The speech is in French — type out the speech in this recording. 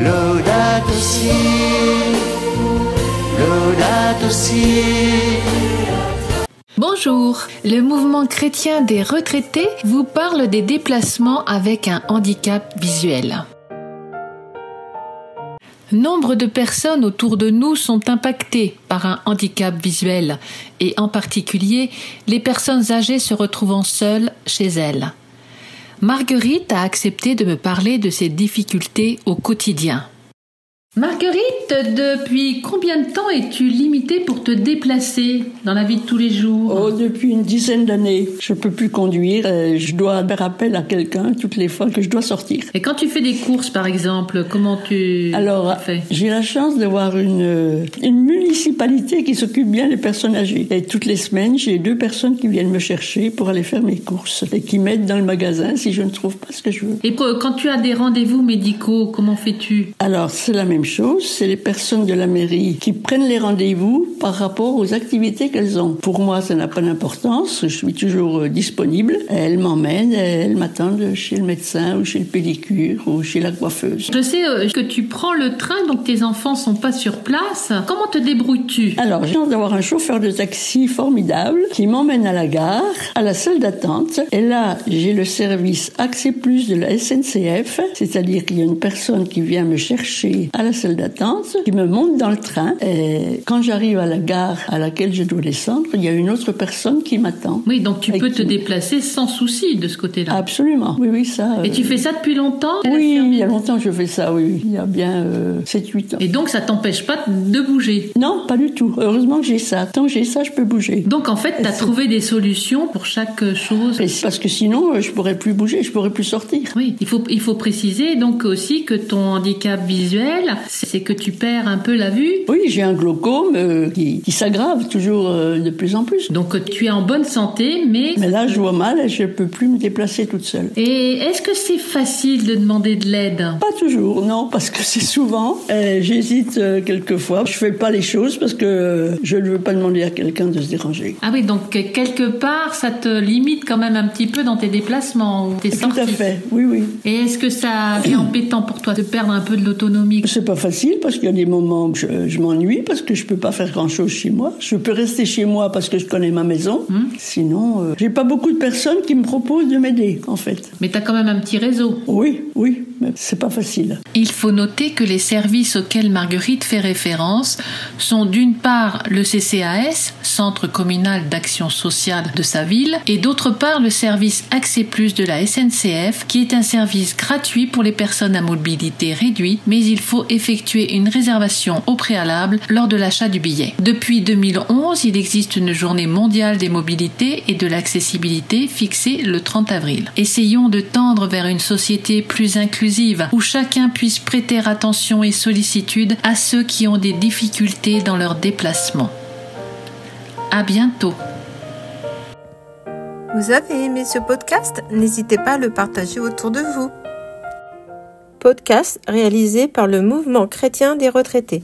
Laudato si, Laudato si. Bonjour, le mouvement chrétien des retraités vous parle des déplacements avec un handicap visuel. Nombre de personnes autour de nous sont impactées par un handicap visuel et en particulier les personnes âgées se retrouvant seules chez elles. Marguerite a accepté de me parler de ses difficultés au quotidien. Marguerite, depuis combien de temps es-tu limitée pour te déplacer dans la vie de tous les jours ? Depuis une dizaine d'années. Je peux plus conduire. Je dois faire appel à quelqu'un toutes les fois que je dois sortir. Et quand tu fais des courses, par exemple, comment tu fais ? J'ai la chance d'avoir une municipalité qui s'occupe bien des personnes âgées. Et toutes les semaines, j'ai 2 personnes qui viennent me chercher pour aller faire mes courses et qui m'aident dans le magasin si je ne trouve pas ce que je veux. Et quand tu as des rendez-vous médicaux, comment fais-tu ? Alors, c'est la même chose, c'est les personnes de la mairie qui prennent les rendez-vous par rapport aux activités qu'elles ont. Pour moi, ça n'a pas d'importance, je suis toujours disponible. Elles m'emmènent, elles m'attendent chez le médecin ou chez le pédicure ou chez la coiffeuse. Je sais que tu prends le train, donc tes enfants sont pas sur place. Comment te débrouilles-tu ? Alors, j'ai la chance d'avoir un chauffeur de taxi formidable qui m'emmène à la gare, à la salle d'attente. Et là, j'ai le service Accès Plus de la SNCF, c'est-à-dire qu'il y a une personne qui vient me chercher à la salle d'attente, qui me monte dans le train. Et quand j'arrive à la gare à laquelle je dois descendre, il y a une autre personne qui m'attend. Oui, donc tu peux te déplacer sans souci de ce côté-là. Absolument, oui, ça. Et tu fais ça depuis longtemps ? Oui, il y a longtemps que je fais ça, oui. Il y a bien 7-8 ans. Et donc ça t'empêche pas de bouger ? Non, pas du tout. Heureusement que j'ai ça. Tant que j'ai ça, je peux bouger. Donc en fait, tu as trouvé des solutions pour chaque chose ? Parce que sinon, je pourrais plus bouger, je pourrais plus sortir. Oui, il faut préciser donc aussi que ton handicap visuel, c'est que tu perds un peu la vue. Oui, j'ai un glaucome qui s'aggrave toujours de plus en plus. Donc tu es en bonne santé, mais là je vois mal et je peux plus me déplacer toute seule. Et est-ce que c'est facile de demander de l'aide ? Pas toujours, non, parce que c'est souvent. J'hésite quelquefois. Je fais pas les choses parce que je ne veux pas demander à quelqu'un de se déranger. Ah oui, donc quelque part, ça te limite quand même un petit peu dans tes déplacements ou tes sorties. Tout à fait, oui. Et est-ce que ça c'est embêtant pour toi de perdre un peu de l'autonomie ? C'est pas facile parce qu'il y a des moments où je m'ennuie parce que je peux pas faire grand-chose chez moi. Je peux rester chez moi parce que je connais ma maison. Sinon, j'ai pas beaucoup de personnes qui me proposent de m'aider, en fait. Mais t'as quand même un petit réseau. Oui, mais c'est pas facile. Il faut noter que les services auxquels Marguerite fait référence sont d'une part le CCAS, Centre communal d'action sociale de sa ville, et d'autre part le service Accès Plus de la SNCF, qui est un service gratuit pour les personnes à mobilité réduite, mais il faut effectuer une réservation au préalable lors de l'achat du billet. Depuis 2011, il existe une journée mondiale des mobilités et de l'accessibilité fixée le 30 avril. Essayons de tendre vers une société plus inclusive où chacun puisse prêter attention et sollicitude à ceux qui ont des difficultés dans leurs déplacements. À bientôt. Vous avez aimé ce podcast ? N'hésitez pas à le partager autour de vous. Podcast réalisé par le Mouvement chrétien des retraités.